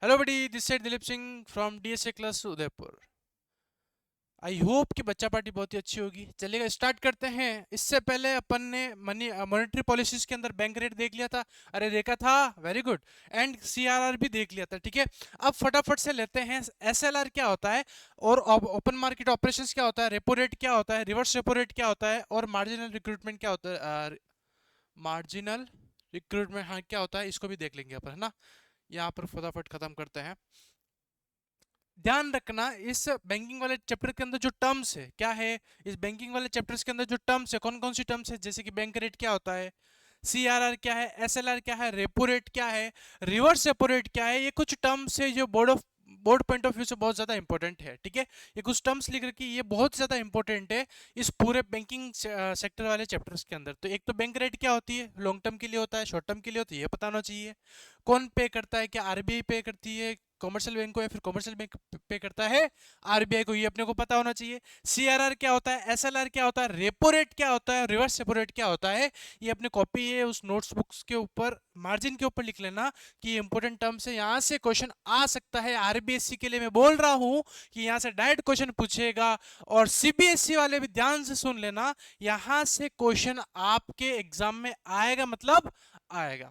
Hello buddy, this side Dilip Singh from DSA class Udaipur. I hope कि बच्चा party बहुत ही अच्छी होगी। चलिएगा स्टार्ट करते हैं। इससे पहले अपन ने मॉनेटरी पॉलिसीज के अंदर बैंक रेट देख लिया था। अरे देखा था, वेरी गुड। एंड सीआरआर भी देख लिया था, ठीक है। अब फटाफट से लेते हैं एसएलआर क्या होता है, और ओपन मार्केट ऑपरेशंस क्या होता है, रेपो रेट क्या होता है, रिवर्स रेपो रेट क्या होता है, और मार्जिनल रिक्रूटमेंट क्या होता है। मार्जिनल रिक्रूटमेंट हाँ क्या होता है, इसको भी देख लेंगे अपन, है ना। यहाँ पर फटाफट खत्म करते हैं। ध्यान रखना, इस बैंकिंग वाले चैप्टर के अंदर जो टर्म्स है क्या है, इस बैंकिंग वाले चैप्टर्स के अंदर जो टर्म्स है कौन कौन सी टर्म्स है, जैसे कि बैंक रेट क्या होता है, सीआरआर क्या है, एसएलआर क्या है, रेपो रेट क्या है, रिवर्स रेपो रेट क्या है। ये कुछ टर्म्स है जो बोर्ड पॉइंट ऑफ व्यू से बहुत ज्यादा इंपॉर्टेंट है, ठीक है। ये कुछ टर्म्स लिख रखी है, ये बहुत ज्यादा इंपॉर्टेंट है इस पूरे बैंकिंग सेक्टर वाले चैप्टर्स के अंदर। तो एक तो बैंक रेट क्या होती है, लॉन्ग टर्म के लिए होता है, शॉर्ट टर्म के लिए होता है, ये पता होना चाहिए। कौन पे करता है, क्या आरबीआई पे करती है कॉमर्शियल बैंक को, या फिर कॉमर्शियल बैंक पे करता है आरबीआई को, ये अपने को पता होना चाहिए। सीआरआर क्या होता है, एसएलआर क्या होता है, रेपो रेट क्या होता है, रिवर्स रेपो रेट क्या होता है, ये अपने कॉपी है उस नोट्स बुक्स के ऊपर मार्जिन के ऊपर लिख लेना कि इंपॉर्टेंट टर्म्स है, यहां से क्वेश्चन आ सकता है। आरबीएससी के लिए मैं बोल रहा हूं कि यहां से डायरेक्ट क्वेश्चन पूछेगा, और सीबीएसई वाले भी ध्यान से सुन लेना, यहां से क्वेश्चन आपके एग्जाम में आएगा, मतलब आएगा।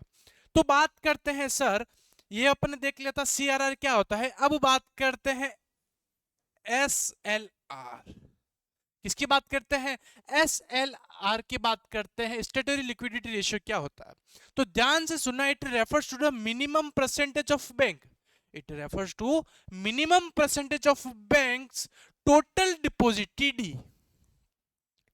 तो बात करते हैं सर, ये अपन ने देख लिया था सीआरआर क्या होता है। अब बात करते हैं एसएलआर। किसकी बात करते हैं, एसएलआर की बात करते हैं। स्टेटरी लिक्विडिटी रेशियो क्या होता है, तो ध्यान से सुनना। It refers to the minimum percentage of bank, it refers to minimum percentage of banks total deposit, TD,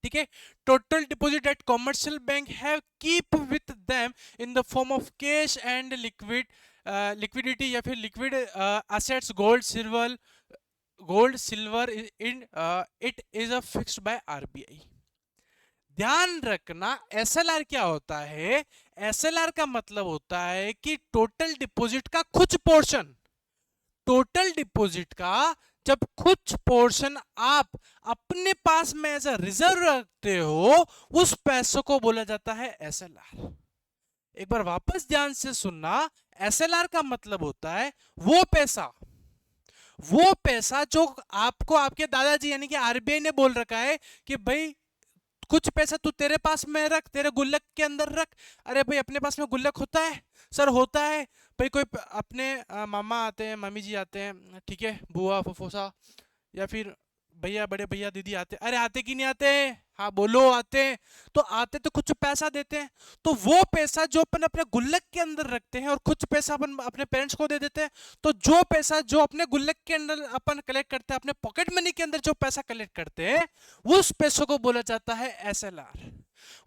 ठीक है। Total deposit that commercial bank have keep with them in the form of cash and liquidity, या फिर liquid assets, gold silver in it is a fixed by RBI. ध्यान रखना, SLR क्या होता है, SLR का मतलब होता है कि टोटल डिपॉजिट का कुछ पोर्शन, टोटल डिपॉजिट का जब कुछ पोर्शन आप अपने पास में एज अ रिजर्व रखते हो, उस पैसों को बोला जाता है एसएलआर। एक बार वापस ध्यान से सुनना, एसएलआर का मतलब होता है वो पैसा, वो पैसा जो आपको आपके दादाजी यानी कि आरबीआई ने बोल रखा है कि भाई कुछ पैसा तू तेरे पास में रख, तेरे गुल्लक के अंदर रख। अरे भाई अपने पास में गुल्लक होता है, सर होता है। भाई कोई अपने मामा आते हैं, मामी जी आते हैं, ठीक है, बुआ फुफोसा, या फिर भैया, बड़े भैया दीदी आते, अरे आते कि नहीं आते, हाँ बोलो आते हैं। तो आते तो कुछ पैसा देते हैं, तो वो पैसा जो अपन अपने गुल्लक के अंदर रखते हैं और कुछ पैसा अपन अपने पेरेंट्स को दे देते हैं, तो जो पैसा जो अपने गुल्लक के अंदर अपन कलेक्ट करते हैं, अपने पॉकेट मनी के अंदर जो पैसा कलेक्ट करते हैं, उस पैसों को बोला जाता है एसएलआर,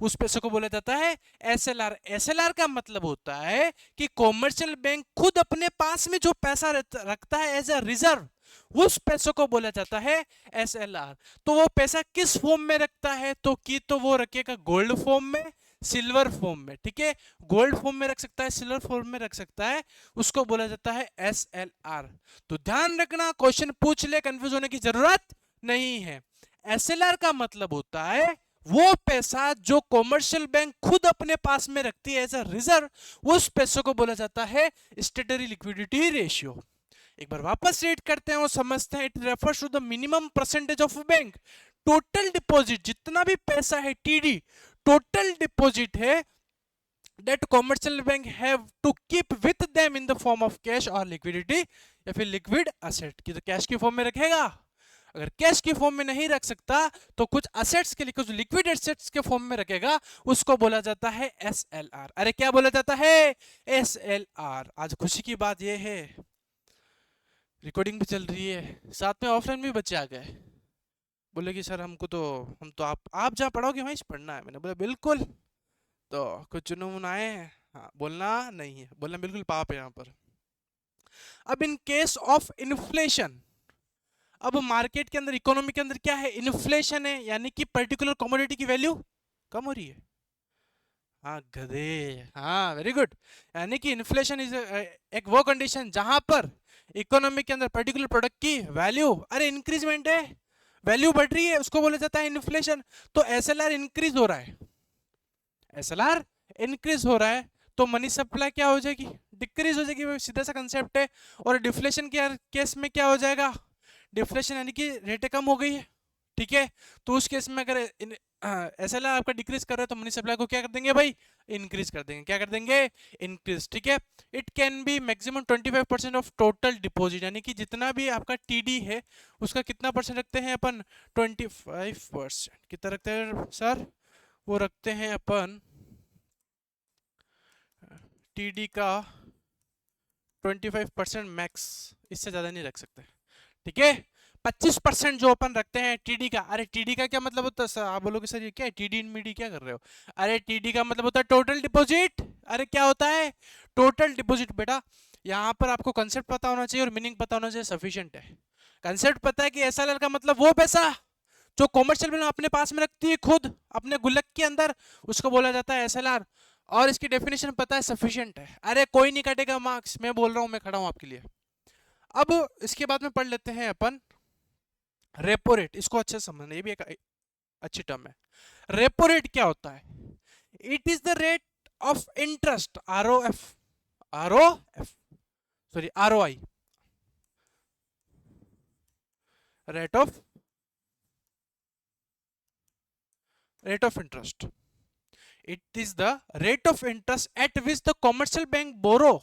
उस पैसे को बोला जाता है एसएलआर। एसएलआर का मतलब होता है कि कॉमर्शियल बैंक खुद अपने पास में जो पैसा रखता है एज अ रिजर्व, उस पैसों को बोला जाता है एसएलआर। तो वो पैसा किस फॉर्म में रखता है, तो कि तो वो रखेगा गोल्ड फॉर्म में, सिल्वर फॉर्म में, ठीक है। गोल्ड फॉर्म में रख सकता है, सिल्वर फॉर्म में रख सकता है, उसको बोला जाता है एसएलआर। तो ध्यान रखना, क्वेश्चन पूछ ले, कंफ्यूज होने की जरूरत नहीं है। एसएलआर का मतलब होता है वो पैसा जो कॉमर्शियल बैंक खुद अपने पास में रखती है एज अ रिजर्व, उस पैसों को बोला जाता है स्टेटरी लिक्विडिटी रेशियो। एक बार वापस रीड करते हैं और समझते हैं। It refers to the minimum percentage of bank total deposit, जितना भी पैसा है टीडी, टोटल डिपॉजिट है, that commercial bank have to keep with them in the form of cash और liquidity, या फिर लिक्विड असेट की, तो कैश की फॉर्म में रखेगा। अगर कैश की फॉर्म में नहीं रख सकता तो कुछ असेट्स के लिए, कुछ लिक्विड असेट्स के फॉर्म में रखेगा, उसको बोला जाता है एसएलआर। अरे क्या बोला जाता है, एसएलआर। आज खुशी की बात यह है, रिकॉर्डिंग भी चल रही है, साथ में ऑफलाइन भी बच्चे आ गए। बोले कि सर हमको तो, हम तो आप जहाँ पढ़ोगे वहीं पढ़ना है। मैंने बोला बिल्कुल। तो कुछ जुनून आए हैं, हाँ बोलना नहीं है, बोलना बिल्कुल पाप है यहाँ पर। अब इन केस ऑफ इन्फ्लेशन, अब मार्केट के अंदर, इकोनॉमी के अंदर क्या है, इन्फ्लेशन है, यानी कि पर्टिकुलर कमोडिटी की वैल्यू कम हो रही है। हाँ गधे, हाँ वेरी गुड। यानी कि इन्फ्लेशन इज एक वो कंडीशन जहां पर इकोनॉमी के अंदर पर्टिकुलर प्रोडक्ट की वैल्यू, अरे इंक्रीजमेंट है, वैल्यू बढ़ रही है, उसको बोला जाता है इन्फ्लेशन। तो एसएलआर इंक्रीज हो रहा है, एसएलआर इंक्रीज हो रहा है, तो मनी सप्लाई क्या हो जाएगी, डिक्रीज हो जाएगी, वो सीधा सा कंसेप्ट है। और डिफ्लेशन के केस में क्या हो जाएगा, डिफ्लेशन यानी कि रेटें कम हो गई है, ठीक है। तो उस केस में अगर एसएलआर आपका डिक्रीज कर रहा है तो मनी सप्लाई को क्या कर देंगे भाई, इंक्रीज कर देंगे। क्या कर देंगे, इंक्रीज, ठीक है। It can be maximum 25% of total deposit, यानी कि जितना भी आपका टीडी है उसका कितना परसेंट रखते हैं अपन, 25%। कितना रखते हैं सर, वो रखते हैं अपन टीडी का 25% मैक्स, इससे ज्यादा नहीं रख सकते, ठीक है। 25% जो अपन रखते हैं टीडी का। अरे टीडी का क्या मतलब होता है सर, आप बोलोगे सर ये क्या है टीडी मीडी क्या कर रहे हो। अरे टीडी का मतलब होता है टोटल डिपॉजिट। अरे क्या होता है, टोटल डिपॉजिट बेटा। यहाँ पर आपको कंसेप्ट पता होना चाहिए और मीनिंग पता होना चाहिए, सफिशिएंट है। कंसेप्ट पता है कि एसएलआर का मतलब वो पैसा जो कॉमर्शियल बैंक अपने पास में रखती है खुद अपने गुल्लक के अंदर, उसको बोला जाता है एसएलआर। और इसकी डेफिनेशन पता है, सफिशिएंट है। अरे कोई नहीं काटेगा मार्क्स, मैं बोल रहा हूं, मैं खड़ा हूं आपके लिए। अब इसके बाद में पढ़ लेते हैं अपन रेपो रेट। इसको अच्छे से समझना, ये भी एक अच्छी टर्म है। रेपो रेट क्या होता है, it is the rate of interest, ROI, rate of interest. It is the rate of interest at which the commercial bank borrow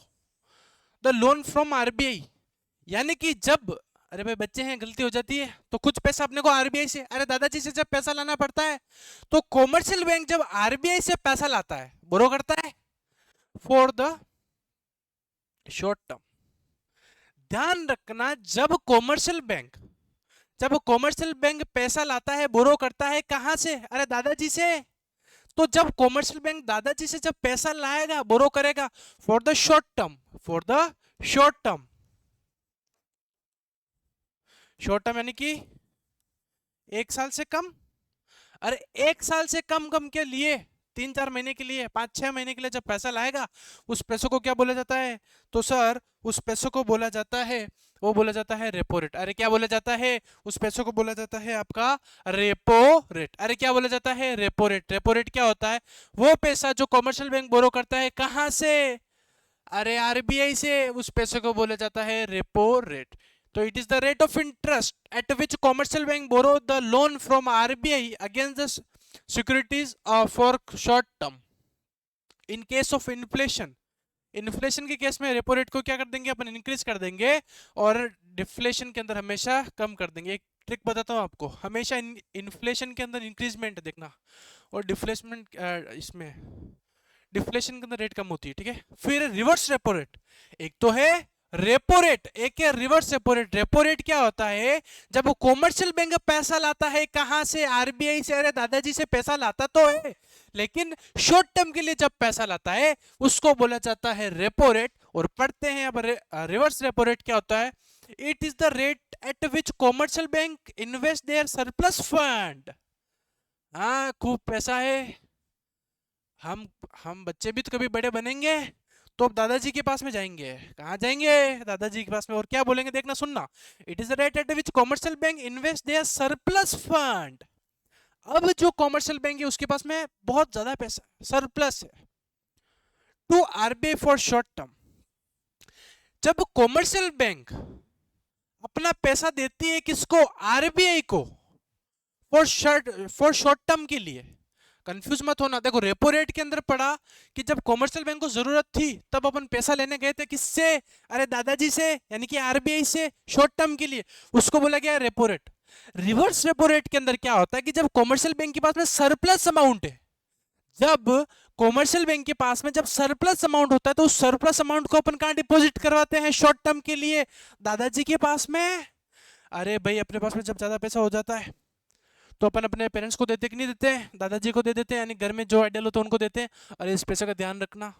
the loan from RBI। यानी कि जब, अरे भाई बच्चे हैं गलती हो जाती है, तो कुछ पैसा अपने को आरबीआई से, अरे दादाजी से जब पैसा लाना पड़ता है, तो कॉमर्शियल बैंक जब आरबीआई से पैसा लाता है, बोरो करता है फॉर द शॉर्ट टर्म। ध्यान रखना, जब कॉमर्शियल बैंक पैसा लाता है, बोरो करता है कहां से, अरे दादाजी से। तो जब कॉमर्शियल बैंक दादाजी से जब पैसा लाएगा, बोरो करेगा फॉर द शॉर्ट टर्म, यानी कि 1 साल से कम। अरे 1 साल से कम के लिए, 3-4 महीने के लिए, 5-6 महीने के लिए जब पैसा लाएगा, उस पैसों को क्या बोला जाता है, तो सर उस पैसों को बोला जाता है, वो बोला जाता है रेपो रेट। अरे क्या बोला जाता है, उस पैसों को बोला जाता है आपका रेपो रेट। अरे क्या बोला जाता है, रेपो रेट। रेपो रेट क्या होता है, वो पैसा जो कमर्शियल बैंक बोरो करता है कहां से, अरे आरबीआई से, उस पैसे को बोला जाता है रेपो रेट। तो it is the rate of interest at which commercial bank borrow the loan from RBI against the securities for short term. In case of inflation, inflation के केस में रेपो रेट को क्या कर देंगे अपन, increase कर देंगे, और डिफ्लेशन के अंदर हमेशा कम कर देंगे। एक ट्रिक बताता हूं आपको, हमेशा इन्फ्लेशन के अंदर इंक्रीजमेंट देखना, और डिफ्लेशमेंट इसमें डिफ्लेशन के अंदर रेट कम होती है, ठीक है। फिर रिवर्स रेपो रेट, एक तो है रेपो रेट, एक है reverse repo rate. Repo rate क्या होता है, जब कॉमर्शियल बैंक पैसा लाता है कहां से, आरबीआई से। अरे दादाजी से पैसा लाता तो है, लेकिन शॉर्ट टर्म के लिए जब पैसा लाता है उसको बोला जाता है रेपो रेट। और पढ़ते हैं अब रिवर्स रेपो रेट क्या होता है, it is the rate at which commercial bank invest their surplus fund. हाँ खूब पैसा है, हम बच्चे भी तो कभी बड़े बनेंगे, तो अब दादाजी के पास में जाएंगे, कहाँ जाएंगे, दादाजी के पास में, और क्या बोलेंगे, देखना सुनना, it is the rate at which commercial bank invest their surplus fund. अब जो कॉमर्शियल बैंक है उसके पास में बहुत ज्यादा पैसा, सरप्लस है, to RBI for short term. जब कॉमर्शियल बैंक अपना पैसा देती है किसको, आरबीआई को, फॉर शॉर्ट टर्म के लिए। कंफ्यूज मत होना, देखो रेपो रेट के अंदर पड़ा कि जब कॉमर्शियल बैंक को जरूरत थी तब अपन पैसा लेने गए थे किससे, अरे दादाजी से, यानी कि आरबीआई से, शॉर्ट टर्म के लिए, उसको बोला गया repo rate. Reverse repo rate के अंदर क्या होता है कि जब कॉमर्शियल बैंक के पास में सरप्लस अमाउंट है, जब कॉमर्शियल बैंक के पास में जब सरप्लस अमाउंट होता है, तो उस सरप्लस अमाउंट को अपन कहां डिपॉजिट करवाते हैं, शॉर्ट टर्म के लिए, दादाजी के पास में। अरे भाई अपने पास में जब ज्यादा पैसा हो जाता है तो अपन अपने पेरेंट्स को देते कि नहीं देते, दादाजी को दे देते हैं, यानी घर में जो आइडियल होता है उनको देते हैं। अरे इस पैसे का ध्यान रखना,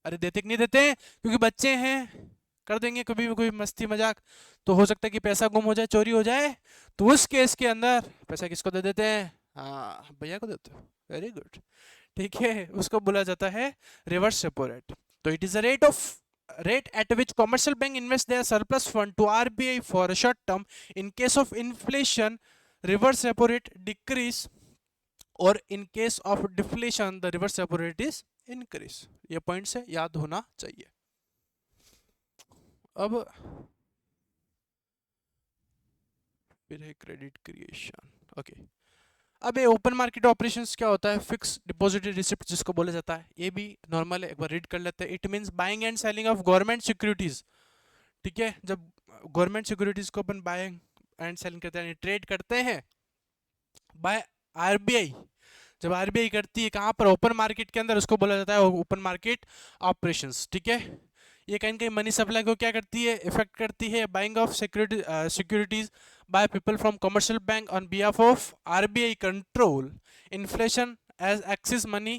अरे देते कि नहीं देते, क्योंकि बच्चे हैं, कर देंगे कभी भी कोई मस्ती मजाक, तो हो सकता है कि पैसा गुम हो जाए, चोरी हो जाए, तो उस केस के अंदर पैसा किसको दे देते हैं, हाँ भैया को देते हो, वेरी गुड, ठीक है। उसको बोला जाता है रिवर्स रेपो रेट। तो it is a rate at which commercial bank invest their surplus fund to RBI for a short term. In case of inflation, reverse repo rate decrease, or in case of deflation the reverse repo rate is increase। ये point से याद होना चाहिए। अब फिर है credit creation. Okay, अब ये ओपन मार्केट ऑपरेशंस क्या होता है? फिक्स डिपॉजिटरी रिसिप्ट जिसको बोला जाता है, ये भी नॉर्मल है, एक बार रीड कर लेते हैं। It means buying and selling of government securities. ठीक है, जब गवर्नमेंट सिक्योरिटीज को अपन बाइंग एंड सेलिंग करते हैं, ट्रेड करते हैं बाय आरबीआई, जब आरबीआई करती है कहाँ पर? ओपन मार्केट के अंदर, उसको बोला जाता है ओपन मार्केट ऑपरेशंस। ठीक है, ये कहीं कहीं मनी सप्लाई को क्या करती है? इफेक्ट करती है। Buying of securities by people from commercial bank on behalf of RBI control inflation as excess money,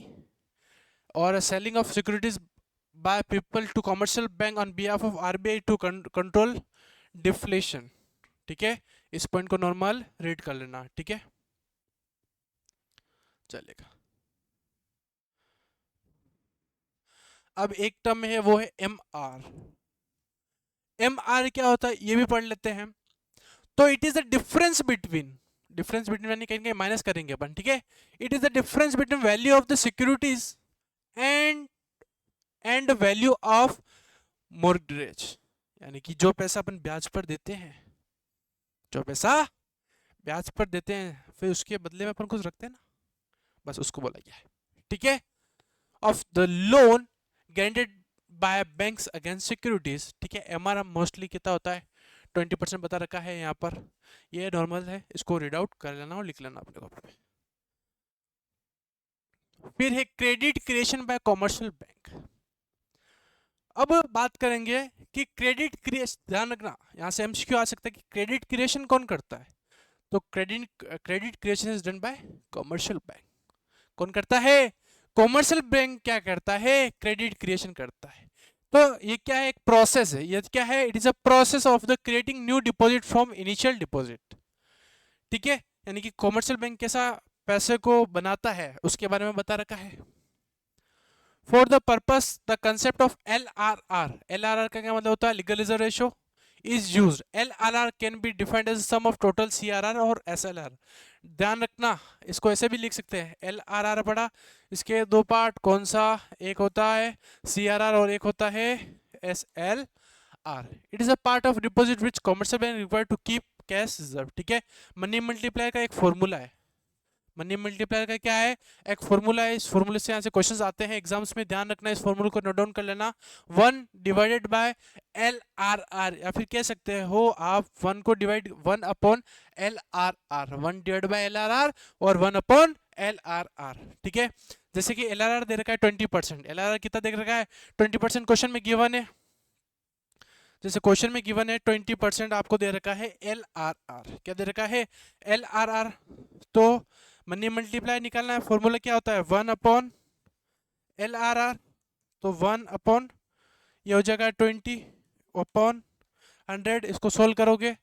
or a selling of securities by people to commercial bank on behalf of RBI to control deflation। ठीक है, इस point को normal read कर लेना। ठीक है, चलेगा। अब एक टर्म है वो है एम आर। एम आर क्या होता है ये भी पढ़ लेते हैं। तो it is the difference between, difference between यानी कहेंगे माइनस करेंगे अपन। ठीक है, it is the difference between value of the securities and value of mortgage. यानी कि जो पैसा अपन ब्याज पर देते हैं, जो पैसा ब्याज पर देते हैं फिर उसके बदले में अपन कुछ रखते हैं ना, बस उसको बोला गया है। ठीक है, of the loan guaranteed bye banks against securities. ठीक है, एमआर मोस्टली कितना होता है? 20% बता रखा है यहाँ पर, ये नॉर्मल है, इसको रीड आउट कर लेना और लिख लेना अपने कॉपी पे। फिर है credit creation bye commercial bank. अब बात करेंगे कि क्रेडिट क्रिएशन, ध्यान रखना यहाँ से एमसीक्यू आ सकता है कि क्रेडिट क्रिएशन कौन करता है? तो credit creation is done by commercial bank. कौन करता है? कॉमर्शियल बैंक क्या करता है? क्रेडिट क्रिएशन करता है। तो ये क्या है? एक प्रोसेस है। ये क्या है? It is a process of the creating new deposit from initial deposit. ठीक है, यानी कि कॉमर्शियल बैंक कैसा पैसे को बनाता है उसके बारे में बता रखा है। For the purpose the concept of L R R, L R R का क्या मतलब होता है? Legal reserve ratio is used. L R R can be defined as sum of total C R R और एस एल आर। ध्यान रखना, इसको ऐसे भी लिख सकते हैं, एल आर आर पढ़ा, इसके दो पार्ट, कौन सा? एक होता है सी आर आर और एक होता है S L R. It is a part of deposit which commercial bank required to keep cash reserve. ठीक है, मनी मल्टीप्लायर का एक फॉर्मूला है। मनी मल्टीप्लायर का क्या है? एक फॉर्मूला है। इस फॉर्मूले से यहाँ से क्वेश्चंस आते हैं एग्जाम्स में, ध्यान रखना, इस फॉर्मूले को नोट डाउन कर लेना। 1 divided by L R R, या फिर कह सकते हो आप 1 को divide 1 upon L R R, 1 divide by L R R और 1 अपॉन एल आर आर। ठीक है, जैसे कि एल आर आर दे रखा है 20%, एल आर आर कितना दे रखा है? 20% क्वेश्चन में गिवन है। जैसे क्वेश्चन में गिवन है 20% आपको दे रखा है एल आर आर, क्या दे रखा है? L R R. तो मनी मल्टीप्लाई निकालना है, फॉर्मूला क्या होता है? 1 अपॉन एल आर आर। तो 1 अपॉन, ये हो जाएगा 20 अपॉन 100, इसको सोल्व करोगे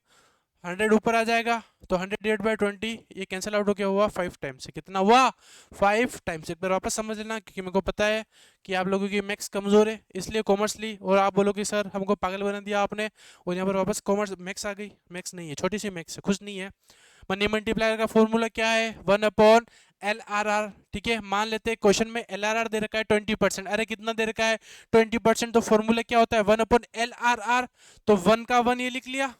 100 ऊपर आ जाएगा, तो 100 डिवाइड बाई 20, ये कैंसिल आउट हो गया, हुआ 5 टाइम्स से। कितना हुआ? 5 टाइम्स। एक बार वापस समझ लेना, क्योंकि मेरे को पता है कि आप लोगों की मैथ्स कमजोर है, इसलिए कॉमर्स ली और आप बोलोगे सर हमको पागल बना दिया आपने, और यहाँ पर वापस कॉमर्स मैथ्स आ गई। मैथ्स नहीं है, छोटी सी मैथ्स है, खुश नहीं है। मनी मल्टीप्लायर का फॉर्मूला क्या है? 1 अपॉन एल आर आर। ठीक है, मान लेते हैं क्वेश्चन में एल आर आर दे रखा है 20%, अरे कितना दे रखा है? 20%। तो फॉर्मूला क्या होता है? 1 अपॉन एल आर आर। तो 1 का 1 ये लिख लिया,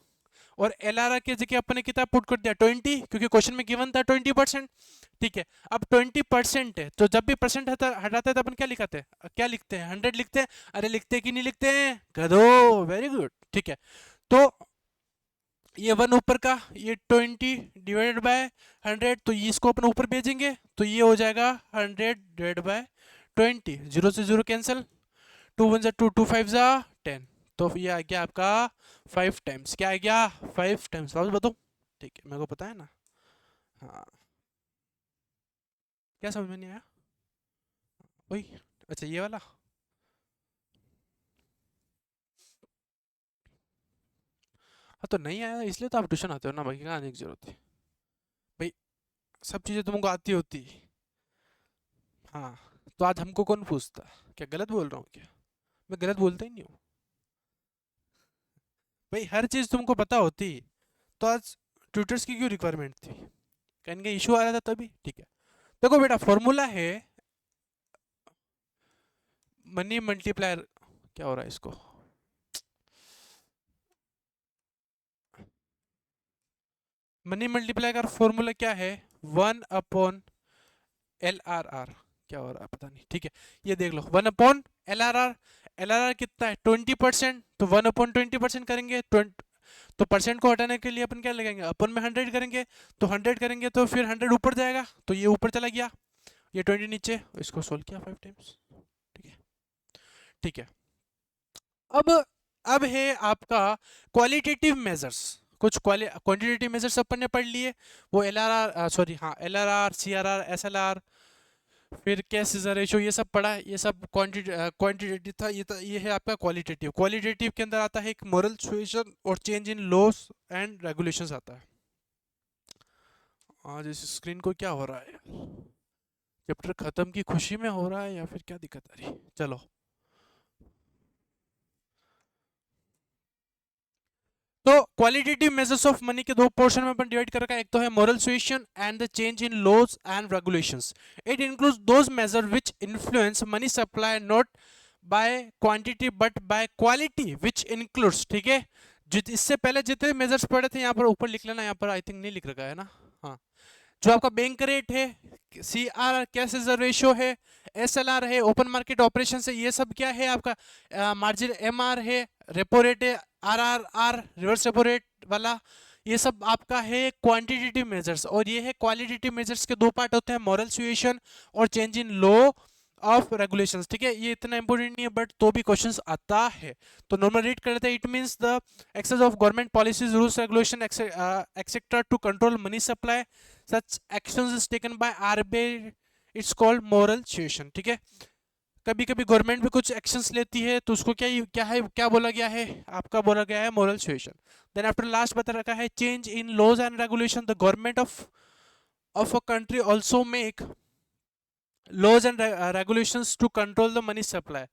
और एल आर आर की जगह अपने कितना पुट कर दिया? 20, क्योंकि क्वेश्चन में गिवन था 20%। ठीक है, अब 20% है, तो जब भी परसेंट हटाते हैं तो अपन क्या लिखते हैं? क्या लिखते हैं? 100 लिखते हैं। अरे लिखते हैं कि नहीं लिखते हैं? गधो, वेरी गुड। ठीक है, तो ये 1 ऊपर का, ये 20 डिवाइडेड बाय 100, तो ये इसको अपन ऊपर भेजेंगे, तो ये हो जाएगा 100 डिवाइड बाय 20, 0 से 0 कैंसिल, 2 1 2, 2 5 10, तो ये आ गया आपका 5 टाइम्स। क्या आ गया? 5 टाइम्स। वापस बताओ। ठीक है, मेरे को पता है ना। हाँ, क्या समझ में नहीं आया? वही, अच्छा ये वाला। हाँ, तो नहीं आया इसलिए तो आप ट्यूशन आते हो ना भाई, क्या आने की जरूरत है भाई? सब चीज़ें तुमको आती होती। हाँ, तो आज हमको कौन पूछता? क्या गलत बोल रहा हूँ क्या? मैं गलत बोलता ही नहीं हूँ भाई, हर चीज़ तुमको पता होती तो आज ट्यूटर्स की क्यों रिक्वायरमेंट थी? कहीं का इशू आ रहा था तभी। ठीक है, देखो बेटा, फॉर्मूला है मनी मल्टीप्लायर, क्या हो रहा है इसको? मनी मल्टीप्लाई का फॉर्मूला क्या है, 1/LRR। क्या हो रहा है पता नहीं, ठीक है ये देख लो, 1/LRR। LRR कितना है 20%, तो 1/20% करेंगे, 20 तो परसेंट को हटाने के लिए अपन क्या लगाएंगे, अपन में 100 करेंगे, तो 100 करेंगे तो फिर 100 ऊपर जाएगा, तो ये ऊपर चला गया, ये 20 नीचे, इसको सोल्व किया 5 टाइम्स। ठीक है, ठीक है। अब अब है आपका क्वालिटेटिव मेजर्स। कुछ क्वांटिटेटिव मेजर्स अपन ने पढ़ लिए, वो LRR, सॉरी हाँ LRR, CRR, SLR, फिर कैश सीजर रेशियो, ये सब पढ़ा है, ये सब क्वांटिटेटिव था। ये है आपका क्वालिटेटिव। क्वालिटेटिव के अंदर आता है एक मोरल सुएशन और change in loss and regulations आता है। आज इस स्क्रीन को क्या हो रहा है, चैप्टर खत्म की खुशी में हो रहा है या फिर क्या दिक्कत आ रही है, चलो। तो क्वालिटेटिव मेजर्स ऑफ मनी के दो पोर्शन में अपन डिवाइड कर रखा है, एक तो है moral suasion and the change in laws and regulations. It includes those measure which influence money supply not by quantity but by quality which includes, ठीक है। इससे पहले जितने मेजर्स पढ़े थे यहाँ पर ऊपर लिख लेना, यहाँ पर आई थिंक नहीं लिख रखा है ना, हाँ। जो आपका बैंक रेट है, CR कैश रिजर्व रेशियो है, SLR है, ओपन मार्केट ऑपरेशन है, ये सब क्या है आपका मार्जिन MR है, रेपो रेट है, RRR रिवर्स रेपो रेट वाला, ये सब आपका है क्वांटिटेटिव मेजर्स। और ये है क्वालिटेटिव मेजर्स के दो पार्ट होते हैं, मॉरल सुएशन और change in law of regulations, ठीक है। ये इतना इंपॉर्टेंट नहीं है बट तो भी क्वेश्चंस आता है, तो नॉर्मल रीड कर लेते हैं। It means the access of government policies, rules, regulation etcetera to control money supply, such actions is taken by RBI, it's called moral suasion, ठीक है। कभी कभी गवर्नमेंट भी कुछ एक्शंस लेती है तो उसको क्या बोला गया है, आपका बोला गया है moral suasion. Then after last बता रखा है change in laws and regulation, the government of a country also make laws and regulations to control the money supply,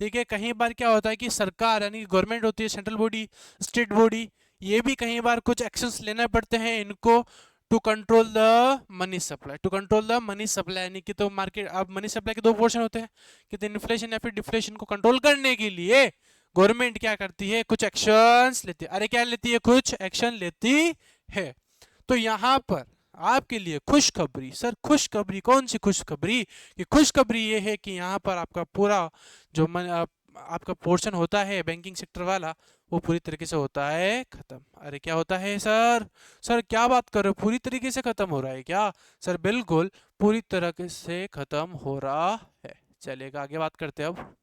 ठीक है। कहीं बार क्या होता है कि सरकार यानी गवर्नमेंट होती है, सेंट्रल बॉडी, स्टेट बॉडी, ये भी कहीं बार कुछ एक्शंस लेने पड़ते हैं इनको to control the money supply, to control the money supply, यानी कि तो मार्केट, अब मनी सप्लाई के दो पोर्शन होते हैं कि तो इन्फ्लेशन या फिर डिफ्लेशन को कंट्रोल करने के लिए गवर्नमेंट क्या करती है, कुछ एक्शंस लेती है। अरे क्या लेती है, कुछ एक्शन लेती है। तो यहाँ पर आपके लिए खुशखबरी, सर खुशखबरी कौन सी खुशखबरी, कि खुशखबरी ये है कि यहाँ पर आपका पूरा जो आपका पोर्शन होता है बैंकिंग सेक्टर वाला, वो पूरी तरीके से होता है खत्म। अरे क्या होता है सर, सर क्या बात कर रहे हो, पूरी तरीके से खत्म हो रहा है क्या, सर बिल्कुल पूरी तरह से खत्म हो रहा है। चलिएगा आगे बात करते हैं अब।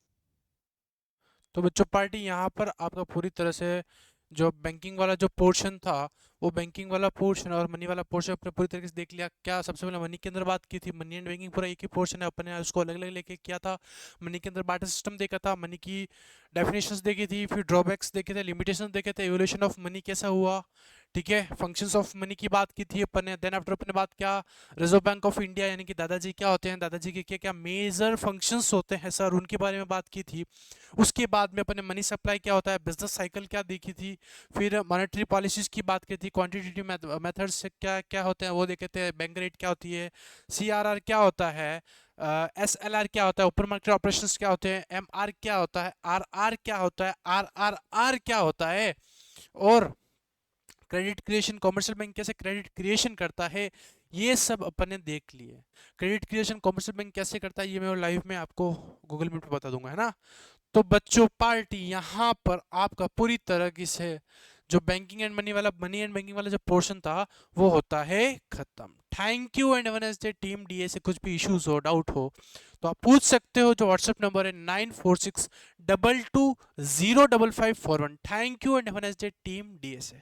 तो बच्चों पार्टी यहाँ पर आपका पूरी तरह से जो बैंकिंग वाला जो पोर्शन था, वो बैंकिंग वाला पोर्शन और मनी वाला पोर्शन अपने पूरी तरीके से देख लिया। क्या सबसे पहले मनी के अंदर बात की थी, मनी एंड बैंकिंग पूरा एक ही पोर्शन है, अपने उसको अलग अलग लेके किया था। मनी के अंदर बार्टर सिस्टम देखा था, मनी की डेफिनेशंस देखी थी, फिर ड्रॉबैक्स देखे थे, लिमिटेशंस देखे थे, इवोल्यूशन ऑफ मनी कैसा हुआ, ठीक है। फंक्शंस ऑफ मनी की बात की थी अपन ने। देन आफ्टर अपन ने बात क्या, रिजर्व बैंक ऑफ इंडिया यानी कि दादाजी क्या होते हैं, दादाजी के क्या क्या मेजर फंक्शंस होते हैं सर, उनके बारे में बात की थी। उसके बाद में अपन ने मनी सप्लाई क्या होता है, बिजनेस साइकिल क्या देखी थी, फिर मॉनेटरी पॉलिसीज की बात की थी, क्वांटिटेटिव मेथड्स से क्या क्या होते हैं वो देखे थे, बैंक रेट क्या होती है, CRR क्या होता है, SLR क्या होता है, ओपन मार्केट ऑपरेशंस क्या होते हैं, MR क्या होता है, RR क्या होता है, RRR क्या होता है, और क्रेडिट क्रिएशन, कॉमर्शियल बैंक कैसे क्रेडिट क्रिएशन करता है, ये सब अपन ने देख लिए। क्रेडिट क्रिएशन कॉमर्शियल बैंक कैसे करता है ये मैं लाइव में आपको गूगल मीट पे बता दूंगा, है ना। तो बच्चों पार्टी यहाँ पर आपका पूरी तरह से जो banking and money and banking वाला जो पोर्शन था वो होता है खत्म। Thank you and have a nice day team DA से कुछ भी इश्यूज हो, डाउट हो तो आप पूछ सकते हो, जो व्हाट्सएप नंबर है 9462205541। Thank you and have a nice day team DA से।